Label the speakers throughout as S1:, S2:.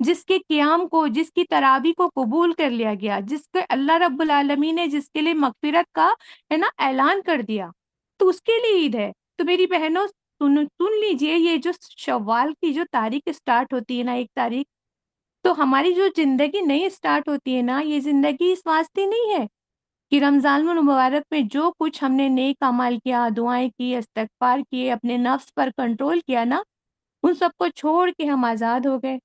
S1: جس کے قیام کو، جس کی تراویح کو قبول کر لیا گیا، جس کے اللہ رب العالمین نے جس کے لیے مغفرت کا اعلان کر دیا، تو اس کے لیے عید ہے۔ تو میری بہنوں سن لیجئے، یہ جو شوال کی جو تاریخ اسٹارٹ ہوتی ہے نا، 1 تاریخ، تو ہماری جو زندگی نئی اسٹارٹ ہوتی ہے نا، یہ زندگی اس واسطے نہیں ہے کہ رمضان المبارک میں جو کچھ ہم نے نیک اعمال کیا، دعائیں کی، استغفار کیے، اپنے نفس پر کنٹرول کیا نا، ان سب کو چھوڑ کے ہم آزاد ہو گئے۔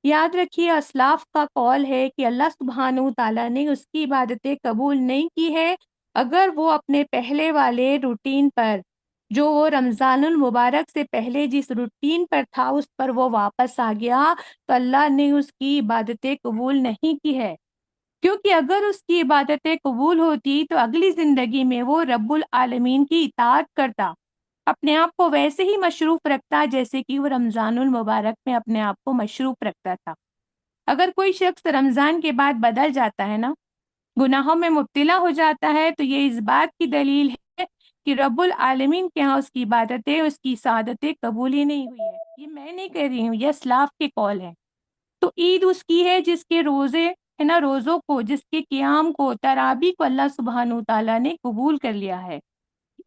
S1: یاد رکھیے، اسلاف کا قول ہے کہ اللہ سبحانہ تعالیٰ نے اس کی عبادتیں قبول نہیں کی ہے اگر وہ اپنے پہلے والے روٹین پر، جو وہ رمضان المبارک سے پہلے جس روٹین پر تھا اس پر وہ واپس آ گیا، تو اللہ نے اس کی عبادتیں قبول نہیں کی ہے۔ کیونکہ اگر اس کی عبادتیں قبول ہوتی تو اگلی زندگی میں وہ رب العالمین کی اطاعت کرتا، اپنے آپ کو ویسے ہی مصروف رکھتا جیسے کہ وہ رمضان المبارک میں اپنے آپ کو مصروف رکھتا تھا۔ اگر کوئی شخص رمضان کے بعد بدل جاتا ہے نا، گناہوں میں مبتلا ہو جاتا ہے، تو یہ اس بات کی دلیل ہے کہ رب العالمین کے ہاں اس کی عبادتیں، اس کی سعادتیں قبول ہی نہیں ہوئی ہے۔ یہ میں نہیں کہہ رہی ہوں، یہ اسلاف کے قول ہے۔ تو عید اس کی ہے جس کے روزے روزوں کو، جس کے قیام کو، تراویح کو اللہ سبحانہ تعالیٰ نے قبول کر لیا ہے۔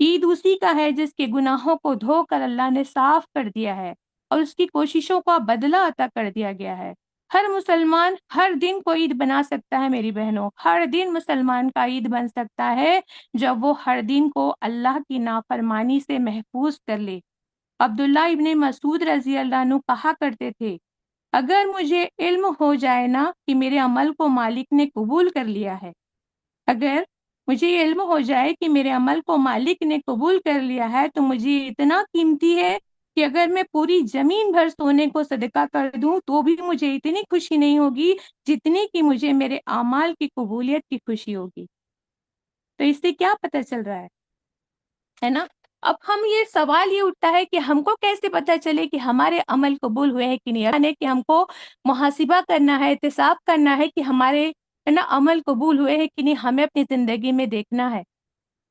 S1: عید اسی کا ہے جس کے گناہوں کو دھو کر اللہ نے صاف کر دیا ہے اور اس کی کوششوں کا بدلہ عطا کر دیا گیا ہے۔ ہر مسلمان ہر دن کو عید بنا سکتا ہے میری بہنوں، ہر دن مسلمان کا عید بن سکتا ہے جب وہ ہر دن کو اللہ کی نافرمانی سے محفوظ کر لے۔ عبداللہ ابن مسعود رضی اللہ عنہ کہا کرتے تھے، اگر مجھے علم ہو جائے نا کہ میرے عمل کو مالک نے قبول کر لیا ہے، اگر مجھے یہ علم ہو جائے کہ میرے عمل کو مالک نے قبول کر لیا ہے، تو مجھے اتنا قیمتی ہے کہ اگر میں پوری زمین بھر سونے کو صدقہ کر دوں تو بھی مجھے اتنی خوشی نہیں ہوگی جتنی کہ مجھے میرے اعمال کی قبولیت کی خوشی ہوگی۔ تو اس سے کیا پتہ چل رہا ہے نا؟ اب ہم یہ سوال یہ اٹھتا ہے کہ ہم کو کیسے پتہ چلے کہ ہمارے عمل قبول ہوئے ہیں کہ نہیں؟ یعنی کہ ہم کو محاسبہ کرنا ہے، احتساب کرنا ہے کہ ہمارے عمل قبول ہوئے ہیں کہ نہیں، ہمیں اپنی زندگی میں دیکھنا ہے۔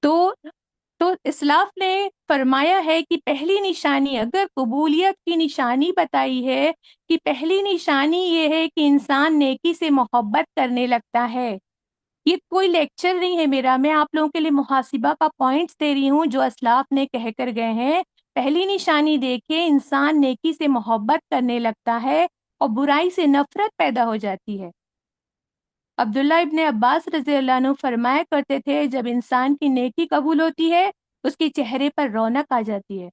S1: تو اسلاف نے فرمایا ہے کہ پہلی نشانی، اگر قبولیت کی نشانی بتائی ہے کہ پہلی نشانی یہ ہے کہ انسان نیکی سے محبت کرنے لگتا ہے۔ یہ کوئی لیکچر نہیں ہے میرا، میں آپ لوگوں کے لیے محاسبہ کا پوائنٹس دے رہی ہوں جو اسلاف نے کہہ کر گئے ہیں۔ پہلی نشانی دیکھیں، انسان نیکی سے محبت کرنے لگتا ہے اور برائی سے نفرت پیدا ہو جاتی ہے۔ عبداللہ ابن عباس رضی اللہ عنہ فرمایا کرتے تھے، جب انسان کی نیکی قبول ہوتی ہے اس کے چہرے پر رونق آ جاتی ہے،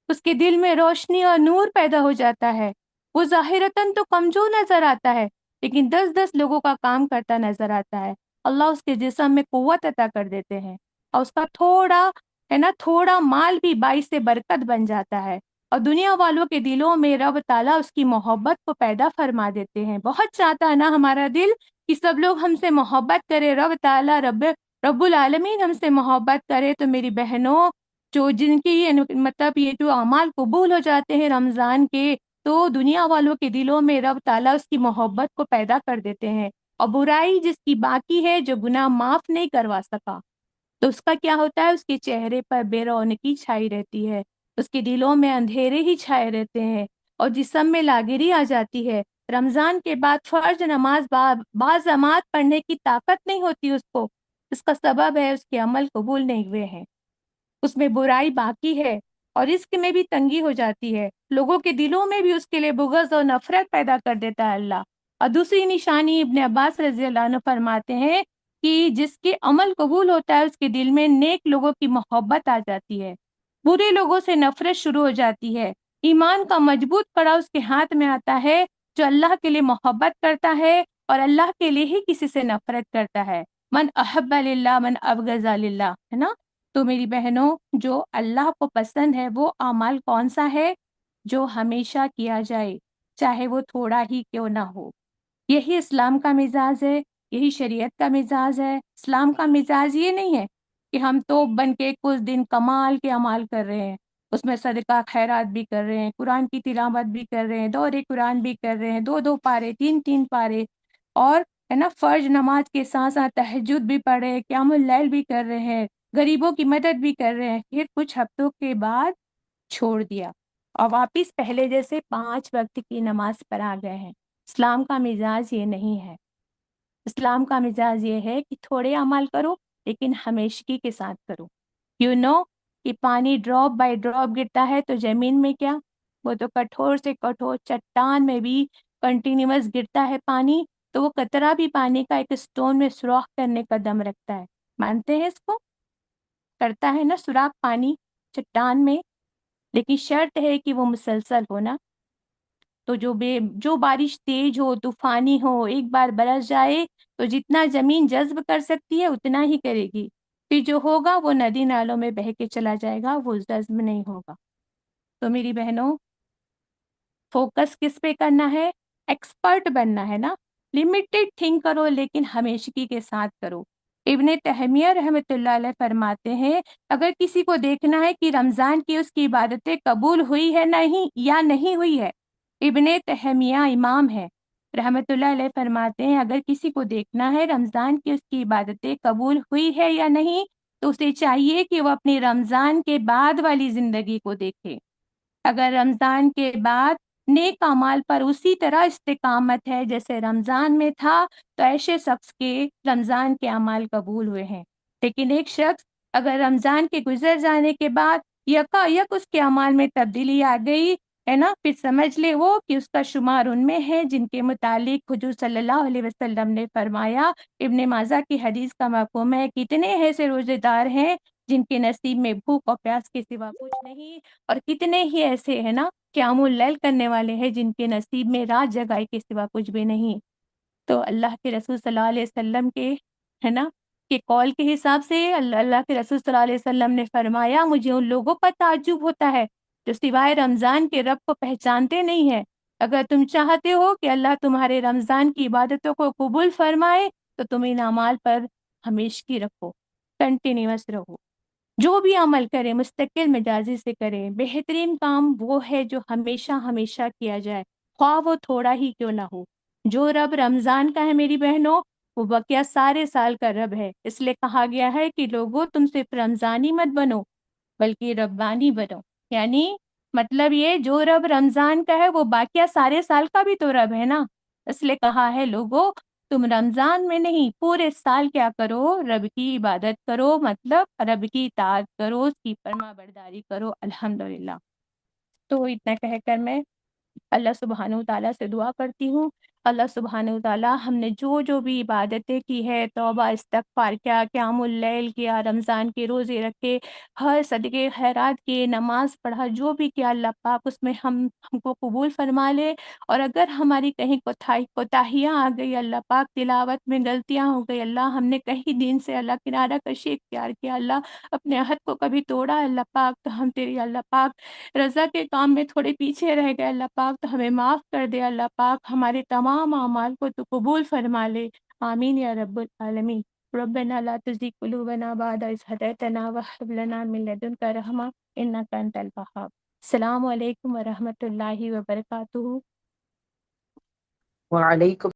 S1: اس کے دل میں روشنی اور نور پیدا ہو جاتا ہے۔ وہ ظاہراً تو کمزور نظر آتا ہے لیکن 10 لوگوں کا کام کرتا نظر آتا ہے۔ اللہ اس کے جسم میں قوت عطا کر دیتے ہیں اور اس کا تھوڑا مال بھی باعث سے برکت بن جاتا ہے، اور دنیا والوں کے دلوں میں رب تعالیٰ اس کی محبت کو پیدا فرما دیتے ہیں۔ بہت چاہتا ہے نا ہمارا دل کہ سب لوگ ہم سے محبت کرے، رب تعالیٰ رب العالمین ہم سے محبت کرے۔ تو میری بہنوں، جن کی یہ جو اعمال قبول ہو جاتے ہیں رمضان کے، تو دنیا والوں کے دلوں میں رب تعالیٰ اس کی محبت کو پیدا کر دیتے ہیں، اور برائی جس کی باقی ہے، جو گناہ معاف نہیں کروا سکا، تو اس کا کیا ہوتا ہے؟ اس کے چہرے پر بے رونقی چھائی رہتی ہے، اس کے دلوں میں اندھیرے ہی چھائے رہتے ہیں اور جسم میں لاغری آ جاتی ہے۔ رمضان کے بعد فرض نماز باجماعت پڑھنے کی طاقت نہیں ہوتی اس کو، اس کا سبب ہے اس کے عمل قبول نہیں ہوئے ہیں، اس میں برائی باقی ہے اور رزق میں بھی تنگی ہو جاتی ہے، لوگوں کے دلوں میں بھی اس کے لیے بغض اور نفرت پیدا کر دیتا ہے اللہ۔ اور دوسری نشانی ابن عباس رضی اللہ عنہ فرماتے ہیں کہ جس کے عمل قبول ہوتا ہے اس کے دل میں نیک لوگوں کی محبت آ جاتی ہے، برے لوگوں سے نفرت شروع ہو جاتی ہے۔ ایمان کا مضبوط کڑا اس کے ہاتھ میں آتا ہے، جو اللہ کے لیے محبت کرتا ہے اور اللہ کے لیے ہی کسی سے نفرت کرتا ہے۔ من احب للہ من ابغض للہ، ہے نا؟ تو میری بہنوں، جو اللہ کو پسند ہے وہ اعمال کون سا ہے؟ جو ہمیشہ کیا جائے، چاہے وہ تھوڑا ہی کیوں نہ ہو۔ یہی اسلام کا مزاج ہے، یہی شریعت کا مزاج ہے۔ اسلام کا مزاج یہ نہیں ہے کہ ہم تو بن کے کچھ دن کمال کے اعمال کر رہے ہیں، اس میں صدقہ خیرات بھی کر رہے ہیں، قرآن کی تلاوت بھی کر رہے ہیں، دورِ قرآن بھی کر رہے ہیں، 2 پارے 3 پارے، اور فرض نماز کے ساتھ ساتھ تہجد بھی پڑھ رہے ہیں، قیام اللیل بھی کر رہے ہیں، غریبوں کی مدد بھی کر رہے ہیں، پھر کچھ ہفتوں کے بعد چھوڑ دیا۔ اور واپس پہلے جیسے 5 وقت کی نماز پر آ گئے ہیں۔ اسلام کا مزاج یہ نہیں ہے۔ اسلام کا مزاج یہ ہے کہ تھوڑے عمل کرو لیکن ہمیشگی کے ساتھ کرو۔ کہ پانی ڈراپ بائی ڈراپ گرتا ہے تو زمین میں کیا، وہ تو کٹھور سے کٹھور چٹان میں بھی کنٹینیوس گرتا ہے پانی، تو وہ قطرہ بھی پانی کا ایک اسٹون میں سوراخ کرنے کا دم رکھتا ہے۔ مانتے ہیں اس کو؟ کرتا ہے نا سوراخ پانی چٹان میں، لیکن شرط ہے کہ وہ مسلسل ہونا۔ تو جو بارش تیز ہو، طوفانی ہو، ایک بار برس جائے تو جتنا زمین جذب کر سکتی ہے اتنا ہی کرے گی، پھر جو ہوگا وہ ندی نالوں میں بہہ کے چلا جائے گا، وہ جذب نہیں ہوگا۔ تو میری بہنوں، فوکس کس پہ کرنا ہے؟ ایکسپرٹ بننا ہے نا۔ لمیٹڈ تھنک کرو لیکن ہمیشگی کے ساتھ کرو۔ ابن تیمیہ رحمۃ اللہ علیہ فرماتے ہیں، اگر کسی کو دیکھنا ہے کہ رمضان کی اس کی عبادتیں قبول ہوئی ہے نہیں یا نہیں ہوئی ہے، ابن تیمیہ امام ہے رحمۃ اللہ علیہ فرماتے ہیں، اگر کسی کو دیکھنا ہے رمضان کی اس کی عبادتیں قبول ہوئی ہے یا نہیں، تو اسے چاہیے کہ وہ اپنی رمضان کے بعد والی زندگی کو دیکھے۔ اگر رمضان کے بعد نیک اعمال پر اسی طرح استقامت ہے جیسے رمضان میں تھا، تو ایسے شخص کے رمضان کے اعمال قبول ہوئے ہیں۔ لیکن ایک شخص اگر رمضان کے گزر جانے کے بعد یکایک اس کے اعمال میں تبدیلی آ گئی ہے نا، پھر سمجھ لے وہ کہ اس کا شمار ان میں ہے جن کے متعلق حضور صلی اللہ علیہ وسلم نے فرمایا۔ ابن ماجہ کی حدیث کا مفہوم ہے، کتنے ایسے روزے دار ہیں جن کے نصیب میں بھوک اور پیاس کے سوا کچھ نہیں، اور کتنے ہی ایسے ہیں نا قیام اللیل کرنے والے ہیں جن کے نصیب میں رات جگائی کے سوا کچھ بھی نہیں۔ تو اللہ کے رسول صلی اللہ علیہ وسلم کے ہے نا کہ قول کے حساب سے اللہ کے رسول صلی اللہ علیہ وسلم نے فرمایا، مجھے ان لوگوں پر تعجب ہوتا ہے جو سوائے رمضان کے رب کو پہچانتے نہیں ہیں۔ اگر تم چاہتے ہو کہ اللہ تمہارے رمضان کی عبادتوں کو قبول فرمائے تو تم ان اعمال پر ہمیشگی رکھو، کنٹینیوس رہو۔ جو بھی عمل کرے مستقل مزاجی سے کرے۔ بہترین کام وہ ہے جو ہمیشہ ہمیشہ کیا جائے، خواہ وہ تھوڑا ہی کیوں نہ ہو۔ جو رب رمضان کا ہے میری بہنوں، وہ بقیہ سارے سال کا رب ہے۔ اس لیے کہا گیا ہے کہ لوگوں تم صرف رمضانی مت بنو بلکہ ربانی بنو۔ یعنی مطلب یہ، جو رب رمضان کا ہے وہ باقیہ سارے سال کا بھی تو رب ہے نا۔ اس لیے کہا ہے لوگوں تم رمضان میں نہیں پورے سال کیا کرو، رب کی عبادت کرو، مطلب رب کی اطاعت کرو، اس کی فرما برداری کرو۔ الحمدللہ۔ تو اتنا کہہ کر میں اللہ سبحانہ وتعالیٰ سے دعا کرتی ہوں، اللہ سبحانہ وتعالیٰ ہم نے جو بھی عبادتیں کی ہے، توبہ استغفار کیا، قیام اللیل کیا، رمضان کے روزے رکھے، ہر صدقے خیرات کیے، نماز پڑھا، جو بھی کیا اللہ پاک اس میں ہم کو قبول فرما لے۔ اور اگر ہماری کہیں کوتاہیاں آ گئی اللہ پاک، تلاوت میں غلطیاں ہو گئی اللہ، ہم نے کہیں دین سے اللہ کنارہ کشی اختیار کیا اللہ، اپنے عہد کو کبھی توڑا اللہ پاک، تو ہم تیری اللہ پاک رضا کے کام میں تھوڑے پیچھے رہ گئے اللہ پاک، تو ہمیں معاف کر دے اللہ پاک، ہمارے تمام اعمال کو تو قبول فرما لے۔ آمین یا رب العالمین۔ ربنا لا تزغ قلوبنا بعد إذ هديتنا وهب لنا من لدنك رحمة إنك أنت الوهاب۔ السلام علیکم ورحمۃ اللہ وبرکاتہ۔
S2: وعلیکم